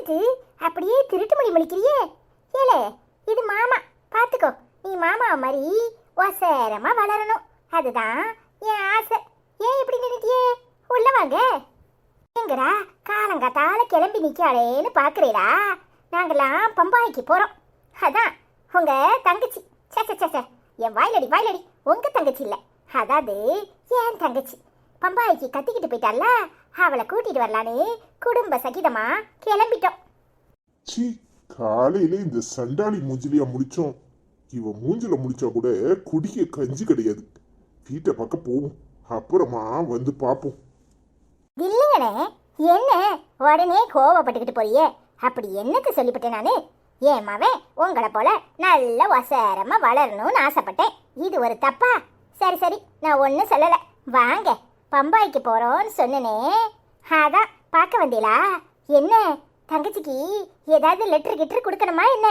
பார்த்துட்டு அப்படியே திருட்டு மொழி முழிக்கிறியே. ஏலே, இது மாமா, பார்த்துக்கோ. நீ மாமா மாதிரி ஒசரமா வளரணும், அதுதான் என் ஆசை. ஏன் இப்படி நின்னுட்டியே? உள்ள வாங்க. எங்கடா காலங்காத்தால கிளம்பி நிற்காளேன்னு பார்க்குறீடா? நாங்களாம் பம்பாய்க்கு போகிறோம். அதான் உங்க தங்கச்சி. சே, என் வாயிலடி உங்க தங்கச்சி இல்லை, அதாவது என் தங்கச்சி பம்பாய்க்கு கத்திக்கிட்டு போயிட்டால, அவளை கூட்டிட்டு வரலான்னு குடும்ப சகிதமா கிளம்பிட்டோம். சி, காலையில இந்த சண்டாளி மூஞ்சிலியா முடிச்சோம். இவ மூஞ்சில முடிச்சா கூட குடிக்க கஞ்சி கிடையாது. வீட்டை பக்கம் போவோம், அப்புறமா வந்து பார்ப்போம். இல்லைங்கண்ணே, என்ன உடனே கோவப்பட்டுக்கிட்டு போறியே? அப்படி என்னக்கு சொல்லிவிட்டேன் நானு? ஏன் மவன் உங்களை போல நல்ல ஒசரமா வளரணும்னு ஆசைப்பட்டேன். இது ஒரு தப்பா? சரி, நான் ஒன்றும் சொல்லலை. வாங்க, பம்பாய்க்கு போகிறோன்னு சொன்னனே, அதான் பார்க்க வந்தீங்களா? என்ன தங்கச்சிக்கு ஏதாவது லெட்டர் கிட்டர் கொடுக்கணுமா என்ன?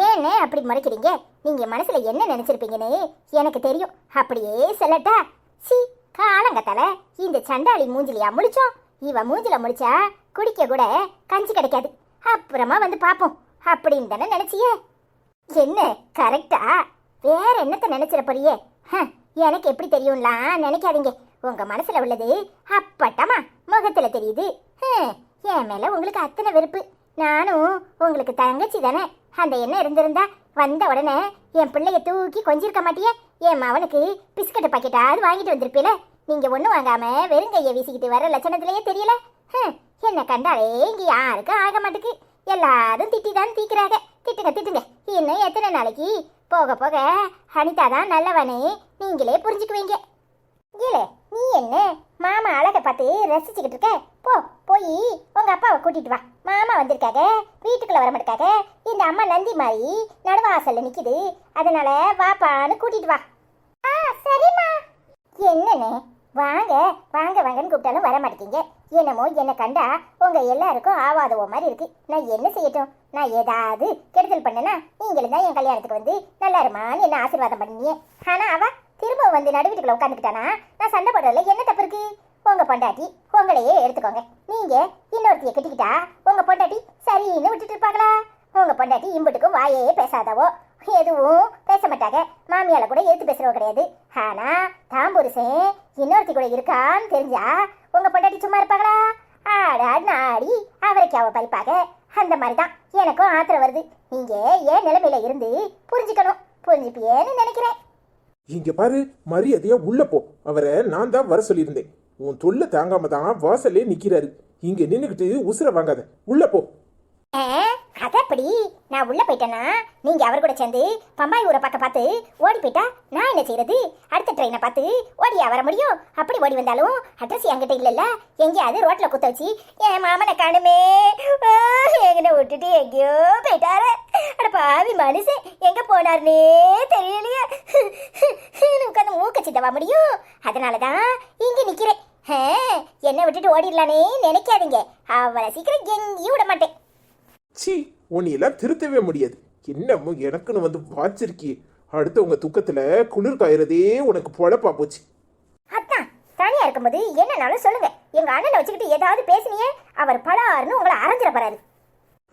ஏன்னு அப்படி முறைக்கிறீங்க? நீங்கள் மனசில் என்ன நினச்சிருப்பீங்கன்னு எனக்கு தெரியும். அப்படியே சொல்லட்டா? சி, காலங்கத்தால இந்த சண்டாளி மூஞ்சிலியா முழிச்சோம். இவ மூஞ்சில முழிச்சா குடிக்க கூட கஞ்சி கிடைக்காது. அப்புறமா வந்து பார்ப்போம் அப்படின்னு தானே நினைச்சியே? என்ன கரெக்டா? வேற என்னத்தை நினைச்சிட போறியே? எனக்கு எப்படி தெரியும்லாம் நினைக்காதீங்க. உங்க மனசுல உள்ளது அப்பட்டமா முகத்துல தெரியுது. என் மேல உங்களுக்கு அத்தனை வெறுப்பு. நானும் உங்களுக்கு தங்கச்சி தானே. அந்த எண்ணம் இருந்திருந்தா வந்த உடனே என் பிள்ளைய தூக்கி கொஞ்சிருக்க மாட்டியே? என் மவனுக்கு பிஸ்கட் பாக்கெட்டாவது வாங்கிட்டு வந்திருப்பீல. நீங்க ஒன்றும் வாங்காம வெறுங்கைய வீசிக்கிட்டு வர லட்சணத்திலேயே தெரியல. என்ன கண்டாலே இங்க யாருக்கும் ஆக மாட்டுக்கு. எல்லாரும் திட்டிதான் தீக்குறாங்க. திட்டுங்க. இன்னும் எத்தனை நாளைக்கு? போக போக அனிதா தான் நல்லவனே நீங்களே புரிஞ்சுக்குவீங்க. இல்ல, நீ என்ன மாமா அழகை பார்த்து ரசிச்சுக்கிட்டு இருக்க? போய் உங்க அப்பாவை கூட்டிட்டு வா. மாமா வந்திருக்காங்க, வீட்டுக்குள்ள வர மாட்டாங்க. இந்த அம்மா நந்தி மாதிரி நடுவாசல்ல நிக்குது, அதனால வாப்பான்னு கூட்டிட்டு வா. சரிம்மா. என்னன்னு வாங்கன்னு கூப்பிட்டாலும் வர மாட்டேங்க. என்னமோ என்னை கண்டா உங்க எல்லாருக்கும் ஆவாதவோ மாதிரி இருக்கு. நான் என்ன செய்யட்டும்? நான் ஏதாவது கெடுதல் பண்ணனா நீங்களும் தான் என் கல்யாணத்துக்கு வந்து நல்லா இருமான்னு என்ன ஆசீர்வாதம் பண்ணீங்க. ஆனா அவ திரும்ப வந்து நடு வீட்டுக்குள்ள உட்காந்துக்கிட்டானா நான் சண்டை போடுறதுல என்ன தப்பு இருக்கு? உங்க பொண்டாட்டி உங்களையே எடுத்துக்கோங்க. நீங்க இன்னொருத்தைய கட்டிக்கிட்டா உங்க பொண்டாட்டி சரின்னு விட்டுட்டு இருப்பாங்களா? உங்க பொண்டாட்டி இம்புட்டுக்கும் வாயே பேசாதவோ, எதுவும் பேச மாட்டாங்க. மாமியால கூட எடுத்து பேசுறவோ கிடையாது. ஆனா தாம்பூரிசன் இன்னொருத்தி கூட இருக்கான்னு தெரிஞ்சா உங்க பொண்டாட்டி சும்மா இருப்பாங்களா? நாடி அவரைக்கு அவ பறிப்பாங்க. அந்த மாதிரிதான் எனக்கும் ஆத்திரம் வருது. நீங்க ஏன் நிலைமையில இருந்து புரிஞ்சுக்கணும். புரிஞ்சுப்பியேன்னு நினைக்கிறேன். இங்க பாரு, மரியாதையா உள்ள போ. அவரை நான் தான் வர சொல்லியிருந்தேன். உன் தொல்லை தாங்காம தான் வாசல்லே நிக்கிறாரு. இங்க நின்னுக்கிட்டு உசுர வாங்காத, உள்ள போ. அதப்படி நான் உள்ள போயிட்டேன்னா நீங்க அவர் கூட சேர்ந்து பம்பாய் ஊரை பார்த்து ஓடி போயிட்டா நான் என்ன செய்யறது? அடுத்த ட்ரெயினை பார்த்து ஓடியா வர முடியும்? அப்படி ஓடி வந்தாலும் அட்ரஸ் என்கிட்ட இல்லைல்ல. எங்கேயாவது ரோட்ல குத்த வச்சு என் மாமனை காணுமே எங்கன விட்டுட்டு எங்கேயோ போயிட்டாரு. அட பாவி மனுஷன், எங்க போனாருன்னே தெரியலையே. உட்காந்து மூக்க சித்தவா முடியும். அதனாலதான் இங்க நிக்கிறேன். என்னை விட்டுட்டு ஓடிடலானே நினைக்காதீங்க. அவளை சீக்கிரம் எங்கேயும் விட மாட்டேன். சி, உன்னையெல்லாம் திருத்தவே முடியாது. என்னமோ எனக்குன்னு வந்து வாச்சிருக்கியே. அடுத்தவங்க துக்கத்துல குளிர் காயறதே உனக்கு பொழப்பா போச்சு. அதான் தனியா இருக்கும்போது என்னன்னாலும் சொல்லுங்க. எங்க அண்ணனை வச்சுக்கிட்டு ஏதாவது பேசினியே அவர் பலாருன்னு உங்களை அரைஞ்சிட போறாரு.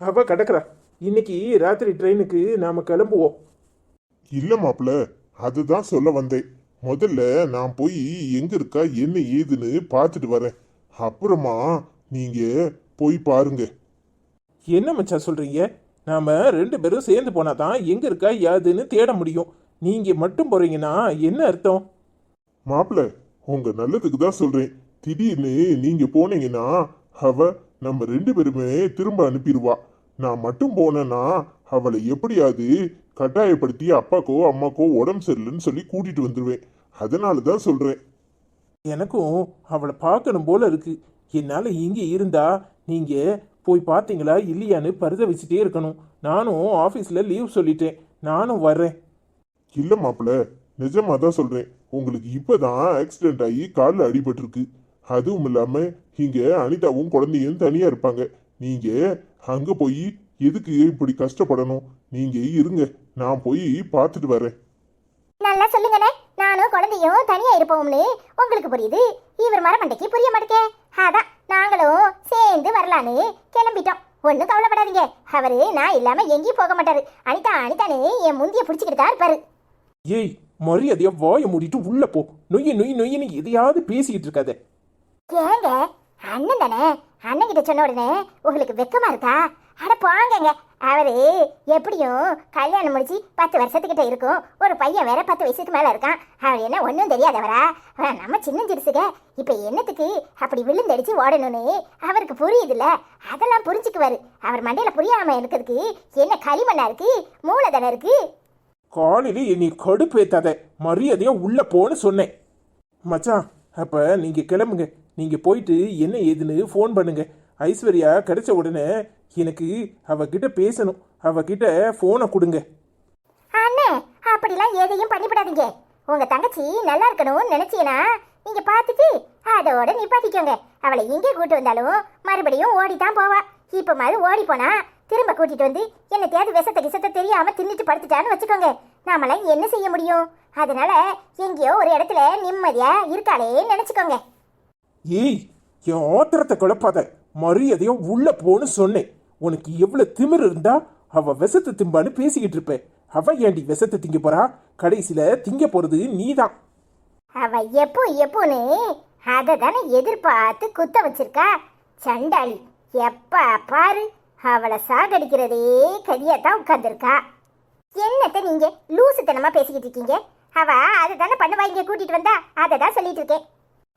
அவ கிடக்குறா. இன்னைக்கு ராத்திரி ட்ரெயினுக்கு நாம கிளம்புவோம். இல்ல மாப்பிள்ள, அதுதான் சொல்ல வந்தேன். முதல்ல நான் போய் எங்க இருக்கா என்ன ஏதுன்னு பார்த்துட்டு வரேன். அப்புறமா நீங்க போய் பாருங்க. என்ன மச்சான் சொல்றீங்க? நாம 2 பேரும் சேர்ந்து போனா தான் எங்க இருக்கா யாதுன்னு தேட முடியும். நீங்க மட்டும் போறீங்கன்னா என்ன அர்த்தம்? மாப்பிள்ள, உங்க நல்லதுக்கு தான் சொல்றேன். திடீர்னு நீங்க போனீங்கன்னா அவ நம்ம 2 பேருமே திரும்ப அனுப்பிடுவா. நான் மட்டும் போனேன்னா அவளை எப்படியாவது கட்டாயப்படுத்தி அப்பாக்கோ அம்மாக்கோ உடம்பு சரியில்லைன்னு சொல்லி கூட்டிட்டு வந்துடுவேன். அதனால தான் சொல்றேன். எனக்கும் அவளை பார்க்கணும் போல இருக்கு. என்னால இங்கே இருந்தா நீங்க போய் பார்த்தீங்களா இல்லையான்னு பரிதவிச்சுட்டே இருக்கணும். நானும் ஆஃபீஸில் லீவ் சொல்லிட்டேன். நானும் வர்றேன். இல்லை மாப்பிள்ள, நிஜமாக தான் சொல்கிறேன். உங்களுக்கு இப்போ தான் ஆக்சிடென்ட் ஆகி காலில் அடிபட்டிருக்கு. அதுவும் இல்லாமல் இங்கே அனிதாவும் குழந்தையும் தனியாக இருப்பாங்க. நீங்கள் அங்கே போய் எதுக்கு இப்படி கஷ்டப்படணும்? நீங்கள் இருங்க, நான் போய் பார்த்துட்டு வரேன். நல்லா சொல்லுங்கண்ணே. நானும் குழந்தையும் தனியா இருப்போம்னு உங்களுக்கு புரியுது. இவர் மரமண்டைக்கு புரிய மாட்டேங்க. அதான் நாங்களும் சேர்ந்து வரலான்னு கிளம்பிட்டோம். ஒன்றும் கவலைப்படாதீங்க. அவரு நான் இல்லாம எங்கேயும் போக மாட்டாரு. அனிதா அனிதானே என் முந்திய பிடிச்சிக்கிட்டு தான் இருப்பாரு. ஏய், மரியாதையா வாயை மூடிட்டு உள்ள போ. நொய்ய நொய் நொய்யன்னு எதையாவது பேசிக்கிட்டு இருக்காத. ஏங்க அண்ணன் தானே, அண்ணன் கிட்ட சொன்ன உடனே உங்களுக்கு வெக்கமா இருக்கா? அட போங்கங்க. அவரு எப்படியும் கல்யாணம் முடிச்சு 10 வருஷத்துக்கிட்ட இருக்கும். ஒரு பையன் வேற 10 வயசுக்கு மேல இருக்கான். அவர் என்ன ஒன்றும் தெரியாதவரா? நம்ம சின்ன சிறுசுக இப்ப என்னத்துக்கு அப்படி விழுந்தடிச்சு ஓடணும்னு அவருக்கு புரியுதுல்ல. அதெல்லாம் புரிஞ்சுக்குவாரு. அவர் மண்டையில புரியாம இருக்கிறதுக்கு என்ன களிமண்ணா இருக்கு, மூலதனம் இருக்கு. காலையில என்னை கடுப்பேத்தாத. மரியாதையா உள்ள போன்னு சொன்னேன். மச்சான், அப்ப நீங்க கிளம்புங்க. நீங்க போயிட்டு என்ன ஏதுன்னு ஃபோன் பண்ணுங்க. ஐஸ்வர்யா கிடைச்ச உடனே எனக்கு அவகிட்ட பேசணும். அவகிட்ட ஃபோனை கொடுங்க. அண்ணே அப்படிலாம் எதையும் பண்ணிவிடாதீங்க. உங்க தங்கச்சி நல்லா இருக்கணும்னு நினைச்சீங்கன்னா நீங்க பார்த்துட்டு அதோட நிப்பாட்டிக்கோங்க. அவளை எங்கே கூட்டு வந்தாலும் மறுபடியும் ஓடித்தான் போவா. இப்ப மாதிரி ஓடி போனா திரும்ப கூட்டிட்டு வந்து என்னத்தையாவது விஷத்தை கிசத்தை தெரியாம தின்னுட்டு படுத்துட்டான்னு வச்சுக்கோங்க. நாமெல்லாம் என்ன செய்ய முடியும்? அதனால எங்கேயோ ஒரு இடத்துல நிம்மதியா இருக்காளே நினைச்சுக்கோங்க. ஏய், என் ஆத்திரத்தை குழப்பாத. மரியாதையா உள்ள போன்னு சொன்னேன். உனக்கு எவ்வளவு திமிர் இருந்தா அவ விஷத்தை திம்பான்னு பேசிக்கிட்டு இருப்ப. அவ ஏண்டி விஷத்தை திங்க போறா? கடைசியில திங்க போறது நீதான். அவ எப்போன்னு அதை தானே எதிர்பார்த்து குத்த வச்சிருக்கா சண்டாளி. எப்ப பாரு அவளை சாகடிக்கிறதே கதியாத்தான் உட்கார்ந்துருக்கா. என்னத்த நீங்க லூசுத்தனமா பேசிக்கிட்டு இருக்கீங்க? அவ அதை தானே பண்ணுவா. இங்க கூட்டிட்டு வந்தா அதை தான் சொல்லிட்டு இருக்கேன்.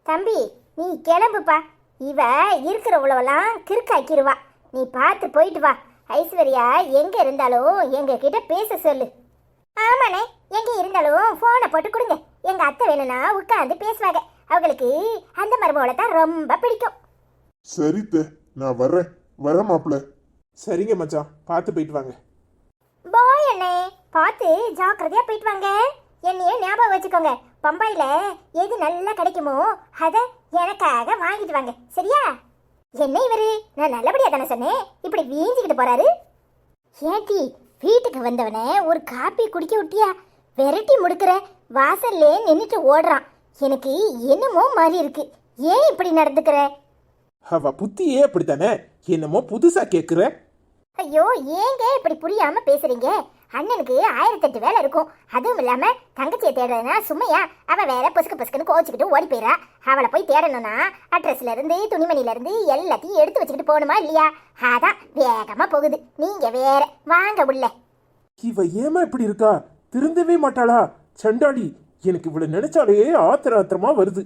தம்பி நீ கிளம்புப்பா. இவ இருக்கிற உழவெல்லாம் கிறுக்காக்கிடுவா. நீ பார்த்து போயிட்டு வா. ஐஸ்வர்யா எங்க இருந்தாலும் எங்க கிட்ட பேச சொல்லு. ஆமாண்ணே, எங்க இருந்தாலும் போனை போட்டு கொடுங்க. எங்க அத்தை வேணும்னா உட்காந்து பேசுவாங்க. அவங்களுக்கு அந்த மருமகளை தான் ரொம்ப பிடிக்கும். சரித்த, நான் வரேன் மாப்பிள்ள. சரிங்க மச்சான், பார்த்து போயிட்டு வாங்க. பாய் அண்ணே, பார்த்து ஜாக்கிரதையா போயிட்டு வாங்க. என்னையே ஞாபகம் வச்சுக்கோங்க. பம்பாயில எது நல்லா கிடைக்குமோ அதை எனக்காக வாங்கிட்டு வாங்க, சரியா? என்ன இவரு, நான் நல்லபடியா தானே சொன்னேன், இப்படி வீஞ்சிக்கிட்டு போறாரு. ஏட்டி வீட்டுக்கு வந்தவனே ஒரு காப்பி குடிக்க விட்டியா? விரட்டி முடுக்கிற. வாசல்லே நின்றுட்டு ஓடுறான். எனக்கு என்னமோ மாதிரி இருக்கு. ஏன் இப்படி நடந்துக்கிற? அவ புத்தியே அப்படித்தானே. என்னமோ புதுசா கேக்குற. ஐயோ ஏங்க இப்படி புரியாம பேசுறீங்க? அண்ணனுக்கு 1008 வேலை இருக்கும். அதுவும் இல்லாம தங்கச்சியை தேடுறதுனா சும்மையா? அவ வேற பொசுக்குன்னு கோச்சிக்கிட்டு ஓடி போயிடா. அவளை போய் தேடணும்னா அட்ரஸ்ல இருந்து துணிமணில இருந்து எல்லாத்தையும் எடுத்து வச்சுக்கிட்டு போகணுமா இல்லையா? அதான் வேகமா போகுது. நீங்க வேற வாங்க உள்ள. இவ ஏமா இப்படி இருக்கா? திருந்தவே மாட்டாளா? சண்டாடி, எனக்கு இவ்வளவு நினைச்சாலே ஆத்திரமா வருது.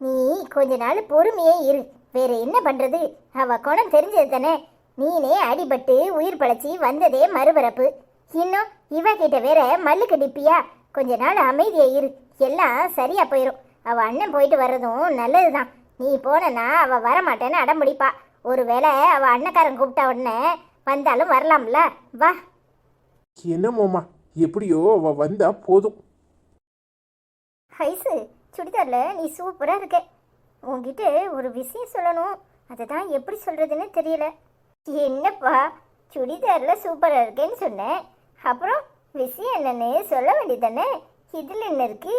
நீ கொஞ்ச நாள் பொறுமையே இரு. வேற என்ன பண்றது? அவ குணம் தெரிஞ்சது தானே. நீனே அடிபட்டு உயிர் பழச்சி வந்ததே மறுபரப்பு. இன்னும் இவ கிட்ட வேற மல்லு கடிப்பியா? கொஞ்ச நாள் அமைதியா இரு, எல்லாம் சரியா போயிடும். அவ அண்ணன் போயிட்டு வர்றதும் நல்லதுதான். நீ போனா அவ வரமாட்டேன்னு அடம்பிடிப்பா. ஒருவேளை அவ அண்ணக்காரன் கூப்பிட்டா உடனே வந்தாலும் வரலாம்ல. வா. என்னமோமா, எப்படியோ அவ வந்தா போதும். ஐசு, சுடிதார்ல நீ சூப்பரா இருக்க. உன்கிட்ட ஒரு விஷயம் சொல்லணும். அதை தான் எப்படி சொல்றதுன்னு தெரியல. என்னப்பா, சுடிதார்ல சூப்பரா இருக்கேன்னு சொன்னேன். அப்புறம் விஷயம் என்னன்னு சொல்ல வேண்டியதானே? இதுல என்ன இருக்கு?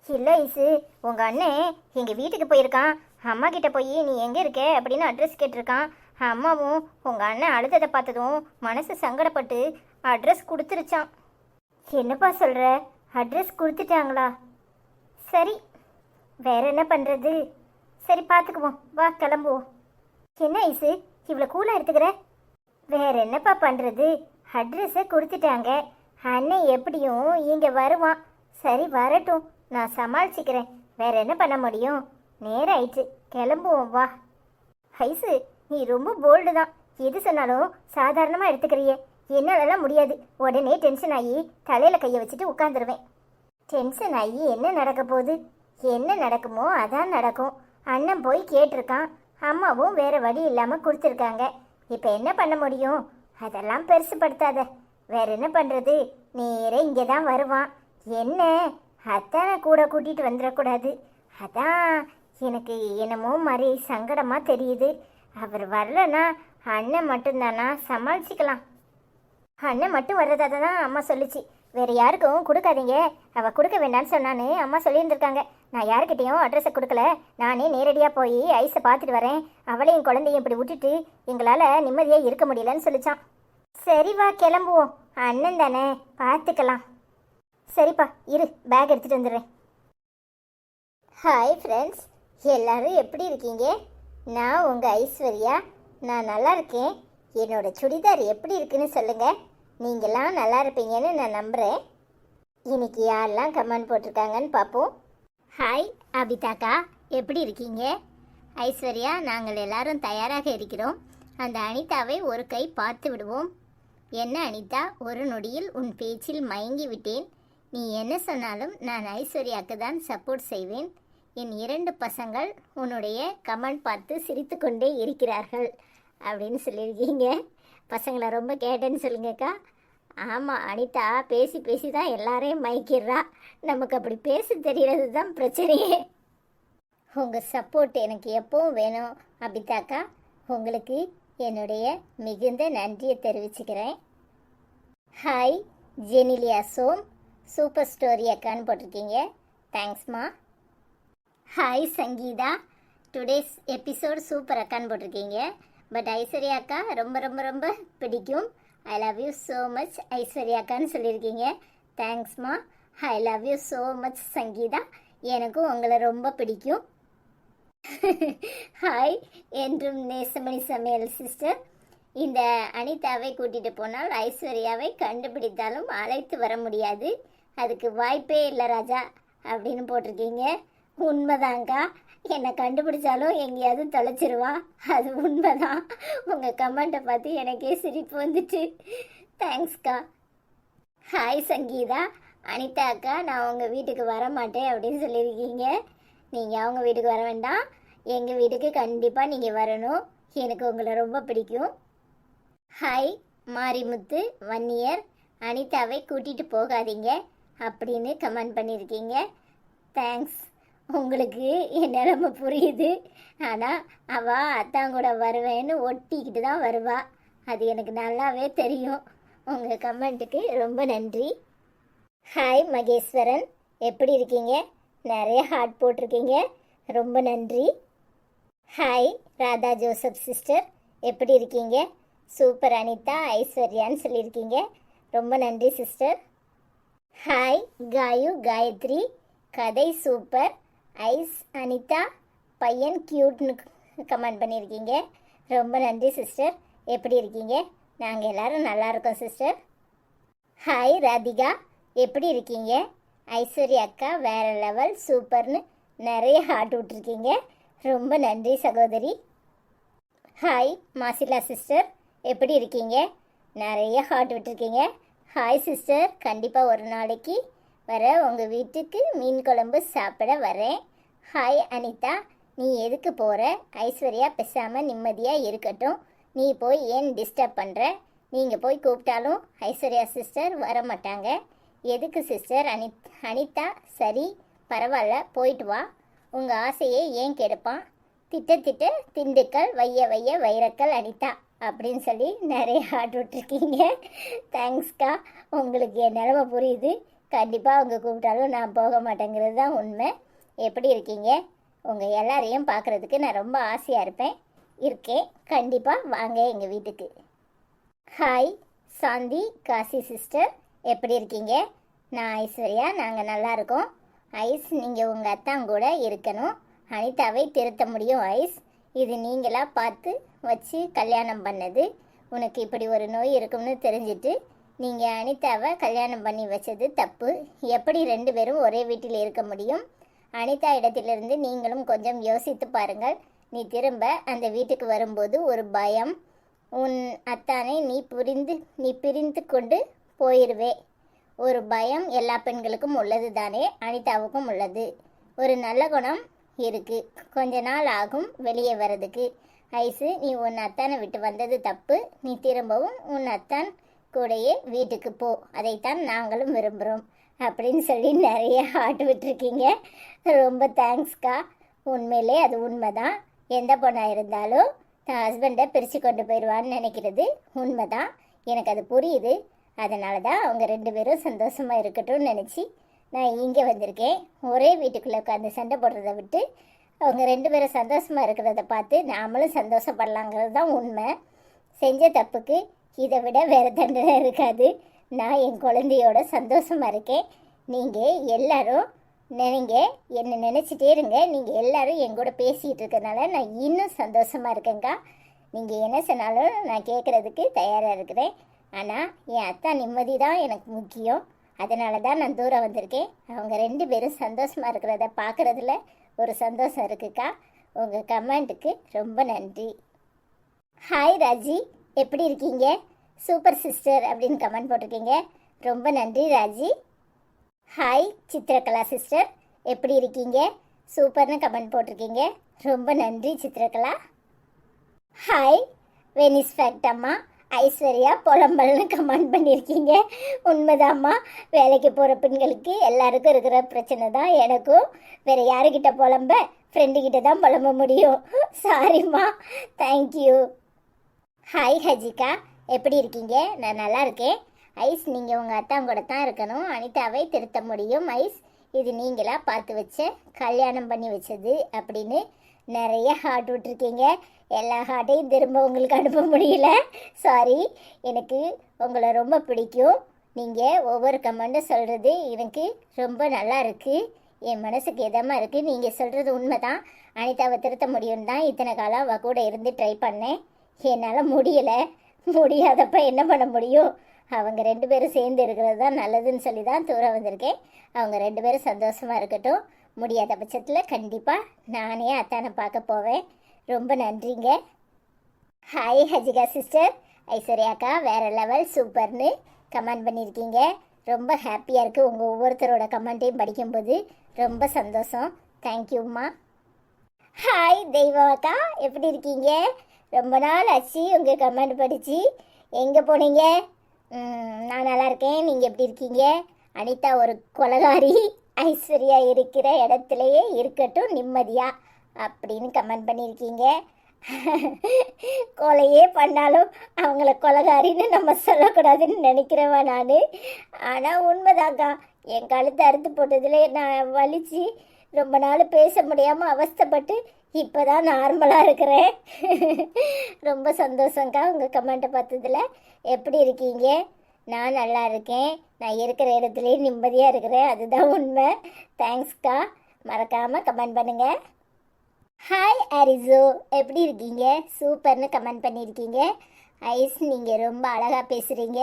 இல்லை ஐசு, உங்க அண்ணன் எங்க வீட்டுக்கு போயிருக்கான். அம்மா கிட்ட போய் நீ எங்க இருக்க அப்படின்னு அட்ரஸ் கேட்டிருக்கான். அம்மாவும் உங்க அண்ணன் அழுததை பார்த்ததும் மனசு சங்கடப்பட்டு அட்ரஸ் கொடுத்துருச்சான். என்னப்பா சொல்ற? அட்ரஸ் கொடுத்துட்டாங்களா? சரி, வேற என்ன பண்றது? சரி பார்த்துக்குவோம், வா கிளம்புவோம். என்ன ஐசு இவ்வளோ கூலாக எடுத்துக்கிற? வேற என்னப்பா பண்ணுறது? அட்ரஸை கொடுத்துட்டாங்க. அண்ணன் எப்படியும் இங்கே வருவான். சரி வரட்டும், நான் சமாளிச்சுக்கிறேன். வேற என்ன பண்ண முடியும்? நேரம் ஆயிடுச்சு, கிளம்புவோம் வா. ஐசு நீ ரொம்ப போல்டு தான். எது சொன்னாலும் சாதாரணமாக எடுத்துக்கிறியே. என்னாலலாம் முடியாது. உடனே டென்ஷன் ஆகி தலையில் கையை வச்சுட்டு உட்காந்துருவேன். டென்ஷன் ஆகி என்ன நடக்க போகுது? என்ன நடக்குமோ அதான் நடக்கும். அண்ணன் போய் கேட்டிருக்கான். அம்மாவும் வேற வழி இல்லாமல் கொடுத்துருக்காங்க. இப்போ என்ன பண்ண முடியும்? அதெல்லாம் பெருசுப்படுத்தாத. வேற என்ன பண்ணுறது? நேரே இங்கே தான் வருவான். என்ன அத்தானை கூட கூட்டிகிட்டு வந்துடக்கூடாது. அதான் எனக்கு என்னமோ மாதிரி சங்கடமாக தெரியுது. அவர் வரலன்னா அண்ணன் மட்டும்தானா சமாளிச்சுக்கலாம். அண்ணன் மட்டும் வர்றதாக தான் அம்மா சொல்லிச்சு. வேற யாருக்கும் கொடுக்காதீங்க, அவள் கொடுக்க வேண்டான்னு சொன்னான்னு அம்மா சொல்லியிருந்துருக்காங்க. நான் யாருக்கிட்டையும் அட்ரஸை கொடுக்கல. நானே நேரடியாக போய் ஐஸை பார்த்துட்டு வரேன். அவளையும் குழந்தையும் இப்படி விட்டுட்டு எங்களால் நிம்மதியாக இருக்க முடியலன்னு சொல்லிச்சான். சரி வா கிளம்புவோம், அண்ணன் தானே பார்த்துக்கலாம். சரிப்பா இரு, பேக் எடுத்துகிட்டு வந்துடுறேன். ஹாய் ஃப்ரெண்ட்ஸ், எல்லாரும் எப்படி இருக்கீங்க? நான் உங்கள் ஐஸ்வர்யா. நான் நல்லா இருக்கேன். என்னோட சுடிதார் எப்படி இருக்குன்னு சொல்லுங்கள். நீங்களாம் நல்லா இருப்பீங்கன்னு நான் நம்புகிறேன். இன்னைக்கு யாரெல்லாம் கமெண்ட் போட்டிருக்காங்கன்னு பார்ப்போம். ஹாய் அபிதாக்கா, எப்படி இருக்கீங்க? ஐஸ்வர்யா, நாங்கள் எல்லாரும் தயாராக இருக்கிறோம். அந்த அனிதாவை ஒரு கை பார்த்து விடுவோம். என்ன அனிதா, ஒரு நொடியில் உன் பேச்சில் மயங்கி விட்டேன். நீ என்ன சொன்னாலும் நான் ஐஸ்வர்யாவுக்கு தான் சப்போர்ட் செய்வேன். என் 2 பசங்கள் உன்னுடைய கமெண்ட் பார்த்து சிரித்து கொண்டே இருக்கிறார்கள் அப்படின்னு சொல்லியிருக்கீங்க. பசங்களை ரொம்ப கேட்டேன்னு சொல்லுங்கக்கா. ஆமாம் அனிதா, பேசி பேசி தான் எல்லாரையும் மயக்கிடுறா. நமக்கு அப்படி பேச தெரியறது தான் பிரச்சனையே. உங்கள் சப்போர்ட் எனக்கு எப்பவும் வேணும் அபிதாக்கா. உங்களுக்கு என்னுடைய மிகுந்த நன்றியை தெரிவிச்சுக்கிறேன். Hi Genelia Som, super story அக்கான்னு போட்டிருக்கீங்க. தேங்க்ஸ்மா. Hi Sangeetha, today's episode super அக்கான்னு போட்டிருக்கீங்க. பட் ஐஸ்வர்யா அக்கா ரொம்ப ரொம்ப ரொம்ப பிடிக்கும். I love you so much Aishwarya அக்கான்னு சொல்லியிருக்கீங்க. தேங்க்ஸ்மா. I love you so much Sangeetha. எனக்கும் உங்களை ரொம்ப பிடிக்கும். ஹாய் என்றும் நேசமணி சமையல் சிஸ்டர். இந்த அனிதாவை கூட்டிகிட்டு போனால் ஐஸ்வர்யாவை கண்டுபிடித்தாலும் அழைத்து வர முடியாது. அதுக்கு வாய்ப்பே இல்லை ராஜா அப்படின்னு போட்டிருக்கீங்க. உண்மைதாங்க்கா, என்னை கண்டுபிடிச்சாலும் எங்கேயாவது தொலைச்சிருவா. அது உண்மைதான். உங்கள் கமெண்ட்டை பார்த்து எனக்கே சிரிப்பு வந்துட்டு. தேங்க்ஸ்க்கா. ஹாய் சங்கீதா, அனிதா அக்கா நான் உங்கள் வீட்டுக்கு வர மாட்டேன் அப்படின்னு சொல்லியிருக்கீங்க. நீங்கள் அவங்க வீட்டுக்கு வர வேண்டாம், எங்கள் வீட்டுக்கு கண்டிப்பாக நீங்கள் வரணும். எனக்கு உங்களை ரொம்ப பிடிக்கும். ஹாய் மாரிமுத்து, 1 இயர், அனிதாவை கூட்டிகிட்டு போகாதீங்க அப்படின்னு கமெண்ட் பண்ணியிருக்கீங்க. தேங்க்ஸ். உங்களுக்கு என் நிலமை புரியுது. ஆனால் அவள் அத்தான் கூட வருவேன்னு ஒட்டிக்கிட்டு தான் வருவா. அது எனக்கு நல்லாவே தெரியும். உங்கள் கமெண்ட்டுக்கு ரொம்ப நன்றி. ஹாய் மகேஸ்வரன், எப்படி இருக்கீங்க? நிறைய ஹார்ட் போட்டிருக்கீங்க, ரொம்ப நன்றி. ஹாய் ராதா ஜோசப் சிஸ்டர், எப்படி இருக்கீங்க? சூப்பர் அனிதா ஐஸ்வர்யான்னு சொல்லியிருக்கீங்க, ரொம்ப நன்றி சிஸ்டர். ஹாய் காயு காயத்ரி, கதை சூப்பர், ஐஸ் அனிதா பையன் க்யூட்னு கமெண்ட் பண்ணியிருக்கீங்க, ரொம்ப நன்றி சிஸ்டர். எப்படி இருக்கீங்க? நாங்கள் எல்லோரும் நல்லா இருக்கோம் சிஸ்டர். ஹாய் ராதிகா, எப்படி இருக்கீங்க? ஐஸ்வர்யா அக்கா வேறு லெவல் சூப்பர்னு நிறைய ஹார்ட் விட்டுருக்கீங்க, ரொம்ப நன்றி சகோதரி. ஹாய் மாசிலா சிஸ்டர், எப்படி இருக்கீங்க? நிறைய ஹார்ட் விட்டுருக்கீங்க. ஹாய் சிஸ்டர், கண்டிப்பாக ஒரு நாளைக்கு வர உங்கள் வீட்டுக்கு மீன் குழம்பு சாப்பிட வரேன். ஹாய் அனிதா, நீ எதுக்கு போகிற? ஐஸ்வர்யா பேசாமல் நிம்மதியாக இருக்கட்டும், நீ போய் ஏன் டிஸ்டர்ப் பண்ணுற? நீங்கள் போய் கூப்பிட்டாலும் ஐஸ்வர்யா சிஸ்டர் வர மாட்டாங்க. எதுக்கு சிஸ்டர்? அனிதா சரி பரவாயில்ல, போயிட்டு வா. உங்கள் ஆசையை ஏன் கெடுப்பான்? திட்ட திண்டுக்கல் வைய வைய வைரக்கல் அனிதா அப்படின்னு சொல்லி நிறைய ஹார்ட் விட்டுருக்கீங்க. தேங்க்ஸ்க்கா. உங்களுக்கு என் நிலமை புரியுது. கண்டிப்பாக அவங்க கூப்பிட்டாலும் நான் போக மாட்டேங்கிறது தான் உண்மை. எப்படி இருக்கீங்க? உங்கள் எல்லாரையும் பார்க்குறதுக்கு நான் ரொம்ப ஆசையாக இருக்கேன். கண்டிப்பாக வாங்க எங்கள் வீட்டுக்கு. ஹாய் சாந்தி காசி சிஸ்டர், எப்படி இருக்கீங்க? நான் ஐஸ்வர்யா, நாங்கள் நல்லா இருக்கோம். ஐஸ், நீங்கள் உங்கள் அத்தான் கூட இருக்கணும். அனிதாவை திருத்த முடியும் ஐஸ். இது நீங்களாக பார்த்து வச்சு கல்யாணம் பண்ணது. உனக்கு இப்படி ஒரு நோய் இருக்கும்னு தெரிஞ்சுட்டு நீங்கள் அனிதாவை கல்யாணம் பண்ணி வச்சது தப்பு. எப்படி 2 பேரும் ஒரே வீட்டில் இருக்க முடியும்? அனிதா இடத்திலிருந்து நீங்களும் கொஞ்சம் யோசித்து பாருங்கள். நீ திரும்ப அந்த வீட்டுக்கு வரும்போது ஒரு பயம், உன் அத்தானை நீ பிரிந்து கொண்டு போயிடுவே. ஒரு பயம் எல்லா பெண்களுக்கும் உள்ளது தானே, அனிதாவுக்கும் உள்ளது. ஒரு நல்ல குணம் இருக்குது, கொஞ்ச நாள் ஆகும் வெளியே வர்றதுக்கு. ஐஸு, நீ உன் அத்தானை விட்டு வந்தது தப்பு. நீ திரும்பவும் உன் அத்தான் கூடயே வீட்டுக்கு போ, அதைத்தான் நாங்களும் விரும்புகிறோம் அப்படின்னு சொல்லி நிறைய ஹார்ட் விட்டுருக்கீங்க. ரொம்ப தேங்க்ஸ்க்கா. உண்மையிலே அது உண்மைதான். எந்த பொண்ணாக இருந்தாலும் தான் ஹஸ்பண்டை பிரித்து கொண்டு போயிடுவான்னு நினைக்கிறது உண்மைதான். எனக்கு அது புரியுது. அதனால தான் அவங்க 2 பேரும் சந்தோஷமாக இருக்கட்டும்னு நினச்சி நான் இங்கே வந்திருக்கேன். ஒரே வீட்டுக்குள்ளே உட்காந்து சண்டை போடுறத விட்டு அவங்க ரெண்டு பேரும் சந்தோஷமாக இருக்கிறத பார்த்து நாமளும் சந்தோஷப்படலாங்கிறது தான் உண்மை. செஞ்ச தப்புக்கு இதை விட வேறு தண்டனை இருக்காது. நான் என் குழந்தையோட சந்தோஷமாக இருக்கேன். நீங்கள் எல்லாரும் என்னை நினச்சிட்டே இருங்க. நீங்கள் எல்லாரும் என் கூட பேசிகிட்டு இருக்கனால நான் இன்னும் சந்தோஷமாக இருக்கேங்க்கா. நீங்கள் என்ன சொன்னாலும் நான் கேட்குறதுக்கு தயாராக இருக்கிறேன். ஆனால் என் அத்தா நிம்மதி தான் எனக்கு முக்கியம். அதனால தான் நான் தூரம் வந்திருக்கேன். அவங்க ரெண்டு பேரும் சந்தோஷமாக இருக்கிறத பார்க்குறதுல ஒரு சந்தோஷம் இருக்குக்கா. உங்கள் கமெண்ட்டுக்கு ரொம்ப நன்றி. ஹாய் ராஜி, எப்படி இருக்கீங்க? சூப்பர் சிஸ்டர் அப்படின்னு கமெண்ட் போட்டிருக்கீங்க. ரொம்ப நன்றி ராஜி. ஹாய் சித்திரகலா சிஸ்டர், எப்படி இருக்கீங்க? சூப்பர்னு கமெண்ட் போட்டிருக்கீங்க. ரொம்ப நன்றி சித்திரகலா. ஹாய் வெனிஸ் ஃபேக்ட் அம்மா, ஐஸ்வர்யா புலம்பல்னு கமெண்ட் பண்ணியிருக்கீங்க. உண்மைதாம்மா, வேலைக்கு போகிற பெண்களுக்கு எல்லாருக்கும் இருக்கிற பிரச்சனை தான் எனக்கும். வேறு யாருக்கிட்ட புலம்ப? ஃப்ரெண்டுக்கிட்ட தான் புலம்ப முடியும். சாரிம்மா, தேங்க்யூ. ஹாய் ஹஜிகா, எப்படி இருக்கீங்க? நான் நல்லா இருக்கேன். ஐஸ், நீங்கள் உங்கள் அத்தாங்கூட தான் இருக்கணும். அனிதாவை திருத்த முடியும். ஐஸ், இது நீங்களாக பார்த்து வச்ச கல்யாணம் பண்ணி வச்சது அப்படின்னு நிறைய ஹார்ட் விட்டுருக்கீங்க. எல்லா ஹார்ட்டையும் திரும்ப உங்களுக்கு அனுப்ப முடியல, சாரி. எனக்கு உங்களை ரொம்ப பிடிக்கும். நீங்கள் ஒவ்வொரு கமெண்ட்டும் சொல்கிறது எனக்கு ரொம்ப நல்லா இருக்குது. என் மனசுக்கு இதமாக இருக்குது. நீங்கள் சொல்கிறது உண்மை தான். அனிதாவை திருத்த முடியும்னு தான் இத்தனை காலம் அவள் கூட இருந்து ட்ரை பண்ணேன். என்னால் முடியலை. முடியாதப்ப என்ன பண்ண முடியும்? அவங்க ரெண்டு பேரும் சேர்ந்து இருக்கிறது தான் நல்லதுன்னு சொல்லி தான் தூரம் வந்திருக்கேன். அவங்க ரெண்டு பேரும் சந்தோஷமாக இருக்கட்டும். முடியாத பட்சத்தில் கண்டிப்பாக நானே அத்தானை பார்க்க போவேன். ரொம்ப நன்றிங்க. ஹாய் ஹஜிகா சிஸ்டர், ஐஸ்வர்யாக்கா வேறு லெவல் சூப்பர்னு கமெண்ட் பண்ணியிருக்கீங்க. ரொம்ப ஹாப்பியாக இருக்குது உங்கள் ஒவ்வொருத்தரோட கமெண்ட்டையும் படிக்கும்போது. ரொம்ப சந்தோஷம். தேங்க்யூம்மா. ஹாய் தெய்வாக்கா, எப்படி இருக்கீங்க? ரொம்ப நாள் ஆச்சு உங்கள் கமெண்ட் படித்து. எங்கே போனீங்க? நான் நல்லா இருக்கேன். நீங்கள் எப்படி இருக்கீங்க? அனிதா ஒரு கொலகாரி, ஐஸ்வர்யா இருக்கிற இடத்துலையே இருக்கட்டும் நிம்மதியா அப்படின்னு கமெண்ட் பண்ணியிருக்கீங்க. கொலையே பண்ணாலும் அவங்கள கொலகாரின்னு நம்ம சொல்லக்கூடாதுன்னு நினைக்கிறவன் நான். ஆனால் உண்மைதாக்கா, என் கழுத்தை அறுத்து போட்டதில் நான் வலிச்சு ரொம்ப நாள் பேச முடியாமல் அவஸ்தைப்பட்டு இப்போ தான் நார்மலாக இருக்கிறேன். ரொம்ப சந்தோஷங்க்கா உங்கள் கமெண்ட்டை பார்த்ததில். எப்படி இருக்கீங்க? நான் நல்லா இருக்கேன். நான் இருக்கிற இடத்துலையே நிம்மதியாக இருக்கிறேன். அதுதான் உண்மை. தேங்க்ஸ்க்கா. மறக்காமல் கமெண்ட் பண்ணுங்கள். ஹாய் அரிசோ, எப்படி இருக்கீங்க? சூப்பர்னு கமெண்ட் பண்ணியிருக்கீங்க. ஐஸ், நீங்கள் ரொம்ப அழகாக பேசுகிறீங்க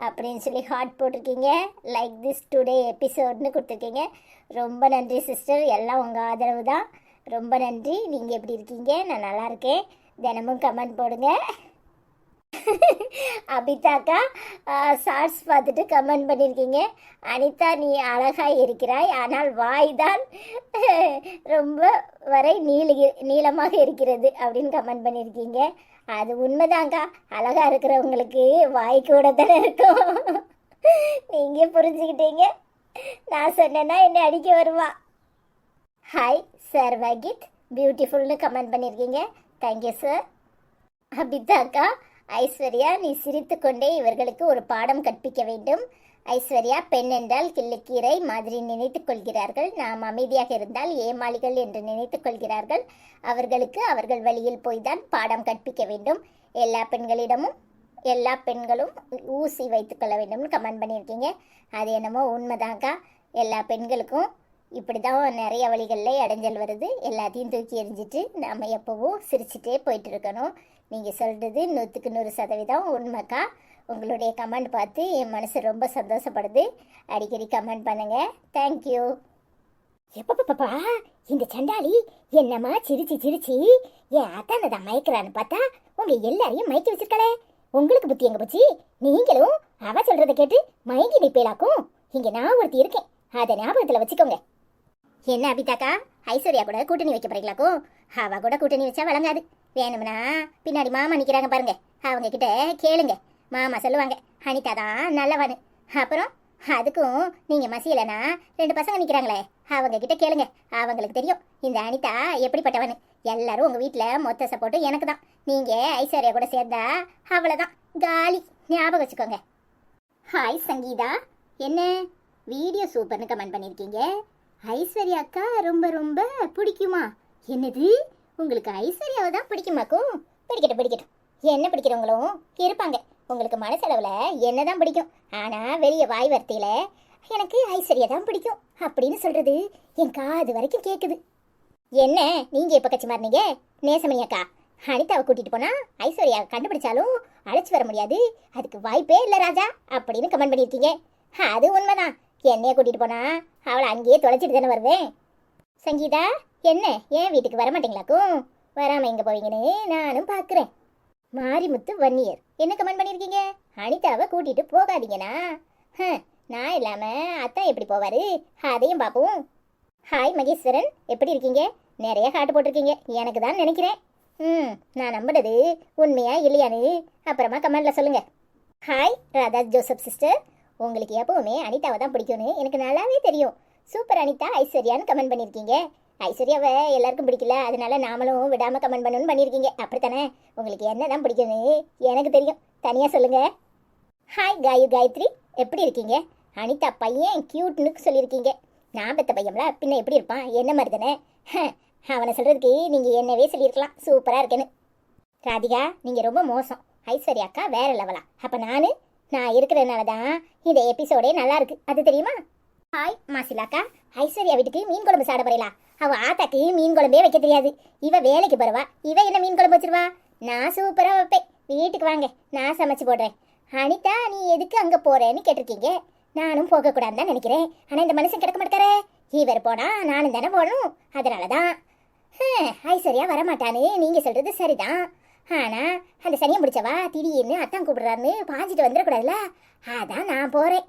அப்படின்னு சொல்லி ஹார்ட் போட்டிருக்கீங்க. லைக் திஸ் டுடே எபிசோட்னு கொடுத்துருக்கீங்க. ரொம்ப நன்றி சிஸ்டர். எல்லாம் உங்கள் ஆதரவு தான். ரொம்ப நன்றி. நீங்கள் எப்படி இருக்கீங்க? நான் நல்லா இருக்கேன். தினமும் கமெண்ட் போடுங்க. அபிதாக்கா ஷார்ட்ஸ் பார்த்துட்டு கமெண்ட் பண்ணியிருக்கீங்க. அனிதா, நீ அழகாக இருக்கிறாய், ஆனால் வாய் தான் ரொம்ப வரை நீளமாக இருக்கிறது அப்படின்னு கமெண்ட் பண்ணியிருக்கீங்க. அது உண்மைதாங்க்கா. அழகாக இருக்கிறவங்களுக்கு வாய் கூட தானே இருக்கும். நீங்கள் புரிஞ்சுக்கிட்டீங்க. நான் சொன்னேன்னா என்னை அடிக்க வருவா. ஹாய் சார் வகித், பியூட்டிஃபுல்னு கமெண்ட் பண்ணியிருக்கீங்க. Thank you sir. அபிதாக்கா, ஐஸ்வர்யா, நீ சிரித்து கொண்டே இவர்களுக்கு ஒரு பாடம் கற்பிக்க வேண்டும். ஐஸ்வர்யா, பெண் என்றால் கிள்ளுக்கீரை மாதிரி நினைத்துக் கொள்கிறார்கள். நாம் அமைதியாக இருந்தால் ஏமாளிகள் என்று நினைத்துக் கொள்கிறார்கள். அவர்களுக்கு அவர்கள் வழியில் போய்தான் பாடம் கற்பிக்க வேண்டும். எல்லா பெண்களும் ஊசி வைத்துக்கொள்ள வேண்டும்னு கமெண்ட் பண்ணியிருக்கீங்க. அது என்னமோ உண்மைதாங்க்கா. எல்லா பெண்களுக்கும் இப்படி தான் நிறைய வழிகளில் இடைஞ்சல் வருது. எல்லாத்தையும் தூக்கி எறிஞ்சிட்டு நம்ம எப்போவும் சிரிச்சுட்டே போயிட்டு இருக்கணும். நீங்கள் சொல்கிறது 100% உண்மைக்கா. உங்களுடைய கமெண்ட் பார்த்து என் மனசு ரொம்ப சந்தோஷப்படுது. அடிக்கடி கமெண்ட் பண்ணுங்கள். தேங்க்யூ. எப்பப்பா இந்த சண்டாளி என்னம்மா சிரிச்சு என் அத்தானை தான் மயக்கிறான்னு பார்த்தா உங்கள் எல்லாரையும் மயக்கி வச்சிருக்கலே. உங்களுக்கு புத்தி எங்கே போச்சு? நீங்களும் அவ சொல்கிறத கேட்டு மயங்கி நிற்பேலாக்கும். இங்கே நான் ஒருத்தி இருக்கேன், அதை ஞாபகத்தில் வச்சுக்கோங்க. என்ன அபிதாக்கா, ஐஸ்வர்யா கூட கூட்டணி வைக்க போறீங்களாக்கும்? அவ கூட கூட்டணி வச்சா வழங்காது. வேணும்னா பின்னாடி மாமா நிற்கிறாங்க பாருங்க, அவங்க கிட்ட கேளுங்க. மாமா சொல்லுவாங்க அனிதா தான் நல்லவானு. அப்புறம் அதுக்கும் நீங்கள் மசியலைன்னா 2 பசங்க நிற்கிறாங்களே அவங்க கிட்ட கேளுங்க. அவங்களுக்கு தெரியும் இந்த அனிதா எப்படிப்பட்டவனு. எல்லாரும் உங்கள் வீட்டில் மொத்த சப்போர்ட்டும் எனக்கு தான். நீங்கள் ஐஸ்வர்யா கூட சேர்ந்தா அவ்வளோதான் காலி, ஞாபகம் வச்சுக்கோங்க. ஹாய் சங்கீதா, என்ன வீடியோ சூப்பர்னு கமெண்ட் பண்ணியிருக்கீங்க. ஐஸ்வர்யா அக்கா ரொம்ப ரொம்ப பிடிக்குமா? என்னது, உங்களுக்கு ஐஸ்வர்யாவை தான் பிடிக்குமாக்கும்? பிடிக்கட்டும். என்ன பிடிக்கிறவங்களும் இருப்பாங்க. உங்களுக்கு மனசளவில் என்ன தான் பிடிக்கும், ஆனால் வெளியே வாய் வார்த்தையில் எனக்கு ஐஸ்வர்யா தான் பிடிக்கும் அப்படின்னு சொல்கிறது என் காது வரைக்கும் கேட்குது. என்ன நீங்கள் இப்போ கட்சி மாறினீங்க? நேசமணி அக்கா, அனிதாவை கூட்டிகிட்டு போனால் ஐஸ்வர்யா கண்டுபிடிச்சாலும் அழைச்சி வர முடியாது, அதுக்கு வாய்ப்பே இல்லை ராஜா அப்படின்னு கமெண்ட் பண்ணியிருக்கீங்க. அது உண்மைதான். என்னைய கூட்டிகிட்டு போனால் அவளை அங்கேயே தொலைச்சிட்டு தானே வருவேன். சங்கீதா, என்ன ஏன் வீட்டுக்கு வர மாட்டீங்களாக்கும்? வராமல் எங்கே போவீங்கன்னு நானும் பார்க்குறேன். மாரிமுத்து வன்னியர் என்ன கமெண்ட் பண்ணியிருக்கீங்க? அனிதாவை கூட்டிகிட்டு போகாதீங்கண்ணா. நான் இல்லாமல் அத்தான் எப்படி போவார், அதையும் பார்ப்போம். ஹாய் மகேஸ்வரன், எப்படி இருக்கீங்க? நிறைய ஹார்ட் போட்டிருக்கீங்க, எனக்கு தான் நினைக்கிறேன். நான் நம்பினது உண்மையா இல்லையான்னு அப்புறமா கமெண்டில் சொல்லுங்கள். ஹாய் ராதா ஜோசப் சிஸ்டர், உங்களுக்கு எப்போவுமே அனிதாவை தான் பிடிக்கும்னு எனக்கு நல்லாவே தெரியும். சூப்பர் அனிதா ஐஸ்வர்யான்னு கமெண்ட் பண்ணியிருக்கீங்க. ஐஸ்வர்யாவை எல்லாருக்கும் பிடிக்கல, அதனால நாமளும் விடாமல் கமெண்ட் பண்ணணும்னு பண்ணியிருக்கீங்க. அப்படித்தானே? உங்களுக்கு என்ன தான் பிடிக்கும்னு எனக்கு தெரியும், தனியாக சொல்லுங்கள். ஹாய் காயத்ரி, எப்படி இருக்கீங்க? அனிதா பையன் க்யூட்னு சொல்லியிருக்கீங்க. நான் பெத்த பையன்ல பின்ன எப்படி இருப்பான், என்ன மாதிரி தானே. அவனை சொல்கிறதுக்கு நீங்கள் என்னவே சொல்லியிருக்கலாம், சூப்பராக இருக்கேன்னு. ராதிகா, நீங்கள் ரொம்ப மோசம். ஐஸ்வர்யா அக்கா வேற லெவலா? அப்போ நான் இருக்கிறதுனால தான் இந்த எபிசோடே நல்லா இருக்கு, அது தெரியுமா? ஹாய் மாசிலாக்கா, ஐஸ்வர்யா வீட்டுக்கு மீன் குழம்பு சாட போறீங்களா? அவள் ஆத்தாக்கு மீன் குழம்பே வைக்க தெரியாது. இவ வேலைக்கு போறவா, இவ என்ன மீன் குழம்பு வச்சிருவா? நான் சூப்பராக வைப்பேன், வீட்டுக்கு வாங்க, நான் சமைச்சு போடுறேன். அனிதா, நீ எதுக்கு அங்கே போறேன்னு கேட்டிருக்கீங்க. நானும் போகக்கூடாதுன்னு தான் நினைக்கிறேன், ஆனால் இந்த மனுஷன் கிடக்க மாட்டாரே. இவர் போனா நானும் தானே போகணும், அதனால தான். ஐஸ்வர்யா வரமாட்டான்னு நீங்கள் சொல்கிறது சரிதான், ஆனால் அந்த சனியை முடிச்சவா திடீர்னு அத்தான் கூப்பிடுறாருன்னு பாஞ்சிட்டு வந்துடக்கூடாதுல்ல, அதான் நான் போகிறேன்.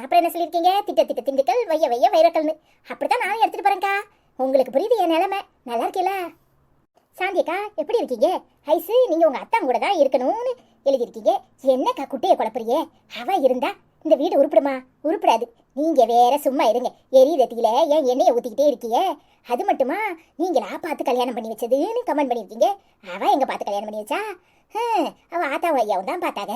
அப்புறம் என்ன சொல்லியிருக்கீங்க? திட்ட திண்டுக்கல் வைய வைரக்கல்னு. அப்படித்தான் நானும் எடுத்துகிட்டு போகிறேன்க்கா. உங்களுக்கு புரியுது என் நிலைமை. நல்லா இருக்கீங்களா? சாந்தியக்கா, எப்படி இருக்கீங்க? ஐஸு, நீங்கள் உங்கள் அத்தான் கூட தான் இருக்கணும்னு எழுதியிருக்கீங்க. என்னக்கா குட்டையை குழப்பறியே? அவள் இருந்தா இந்த வீடு உருப்பிடுமா? உருப்பிடாது. நீங்கள் வேற சும்மா இருங்க. எரியிறத்தில ஏன் எண்ணெயை ஊற்றிக்கிட்டே இருக்கீங்க? அது மட்டுமா நீங்களா பார்த்து கல்யாணம் பண்ணி வச்சதுன்னு கமெண்ட் பண்ணியிருக்கீங்க. அவள் எங்கே பார்த்து கல்யாணம் பண்ணி வச்சா? அவள் ஆத்தாவும் ஐயாவும் தான் பார்த்தாங்க.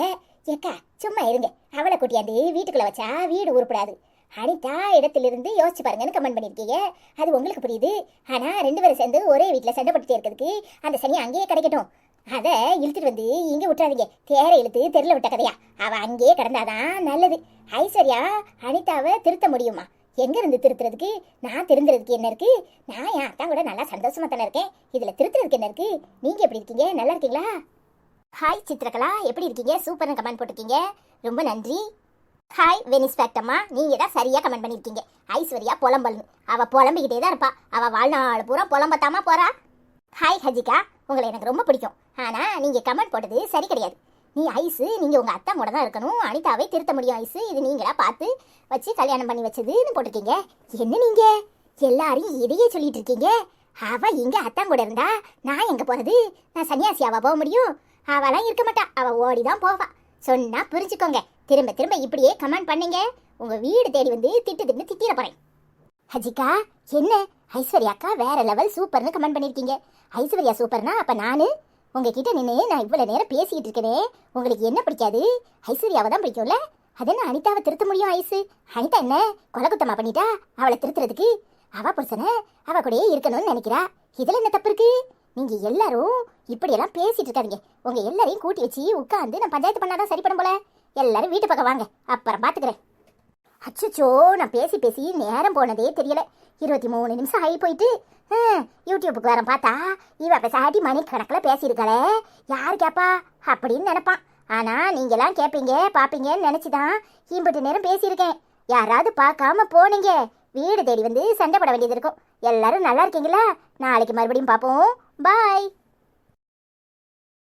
ஏக்கா சும்மா இருங்க. அவளை கூட்டியாந்து வீட்டுக்குள்ளே வச்சா வீடு உருப்பிடாது. அனிதா இடத்திலிருந்து யோசிச்சு பாருங்கன்னு கமெண்ட் பண்ணியிருக்கீங்க. அது உங்களுக்கு புரியுது. ஆனால் 2 பேரும் சேர்ந்து ஒரே வீட்டில் சண்டை பட்டுட்டே இருக்கிறதுக்கு அந்த சனி அங்கேயே கிடைக்கட்டும். அதை இழுத்துட்டு வந்து இங்கே விட்டுறாதீங்க. தேரை இழுத்து தெருல விட்ட கதையா? அவள் அங்கேயே கிடந்தாதான் நல்லது. ஐஸ்வர்யா அனிதாவை திருத்த முடியுமா? எங்கேருந்து திருத்துறதுக்கு? நான் திருந்துறதுக்கு என்ன இருக்கு? நான் என் அத்தான் கூட நல்லா சந்தோஷமா தானே இருக்கேன். இதில் திருத்துறதுக்கு என்ன இருக்கு? நீங்கள் எப்படி இருக்கீங்க? நல்லா இருக்கீங்களா? ஹாய் சித்திரகலா, எப்படி இருக்கீங்க? சூப்பர்னு கமெண்ட் போட்டிருக்கீங்க, ரொம்ப நன்றி. ஹாய் வெனிஸ் ஃபேக்டம்மா, நீங்கள் தான் சரியாக கமெண்ட் பண்ணியிருக்கீங்க. ஐஸ்வர்யா புலம்பல்னு. அவள் புலம்பிக்கிட்டே தான் இருப்பா. அவள் வாழ்நாள் பூரா புலம்பத்தாமா போகிறா. ஹாய் ஹஜிகா, உங்களை எனக்கு ரொம்ப பிடிக்கும். ஆனால் நீங்கள் கமெண்ட் போட்டது சரி கிடையாது. நீ ஐஸு, நீங்கள் உங்கள் அத்தா கூட தான் இருக்கணும், அனிதாவை திருத்த முடியும் ஐஸு, இது நீங்களா பார்த்து வச்சு கல்யாணம் பண்ணி வச்சதுன்னு போட்டிருக்கீங்க. என்ன நீங்கள் எல்லாரையும் இதையே சொல்லிட்டு இருக்கீங்க? அவள் இங்கே அத்தான் கூட இருந்தா நான் எங்கே போகிறது? நான் சன்னியாசியாவா போக முடியும்? அவளாம் இருக்க மாட்டா, அவள் ஓடி தான் போவா. சொன்னா புரிஞ்சுக்கோங்க. திரும்ப இப்படியே கமெண்ட் பண்ணீங்க, உங்கள் வீடு தேடி வந்து திட்டு திட்டிட போகிறேன். ஹஜிகா, என்ன ஐஸ்வர்யா அக்கா வேற லெவல் சூப்பர்னு கமெண்ட் பண்ணியிருக்கீங்க. ஐஸ்வர்யா சூப்பர்னா அப்போ நான் உங்ககிட்ட நின்று நான் இவ்வளோ நேரம் பேசிக்கிட்டு இருக்கேனே, உங்களுக்கு என்ன பிடிக்காது? ஐஸ்வர்யாவை தான் பிடிக்கும்ல? அதென்ன அனிதாவை திருத்த முடியும் ஐஸு? அனிதா என்ன கொலை குத்தமா பண்ணிட்டா அவளை திருத்துறதுக்கு? அவள் புருஷனை அவள் கூடயே இருக்கணும்னு நினைக்கிறா. இதில் என்ன தப்பு இருக்கு? நீங்கள் எல்லாரும் இப்படியெல்லாம் பேசிட்டு இருக்காதீங்க. உங்கள் எல்லாரையும் கூட்டி வச்சு உட்காந்து நான் பஞ்சாயத்து பண்ணாதான் சரிப்படும் போல. எல்லாரும் வீட்டு பக்கம் வாங்க, அப்புறம் பார்த்துக்கிறேன். அச்சோ, நான் பேசி நேரம் போனதே தெரியல. 23 நிமிஷம் ஆகி போயிட்டு. யூடியூப்புக்கு வர பார்த்தா இவ பேசாட்டி மணிக்கணக்கில் பேசியிருக்காளே, யார் கேட்பா அப்படின்னு நினைப்பான். ஆனால் நீங்களாம் கேட்பீங்க பார்ப்பீங்கன்னு நினச்சிதான் இம்பட்டு நேரம் பேசியிருக்கேன். யாராவது பார்க்காம போனீங்க, வீடு தேடி வந்து சண்டை போட வேண்டியது இருக்கும். எல்லாரும் நல்லா இருக்கீங்களா? நாளைக்கு மறுபடியும் பார்ப்போம். பாய்.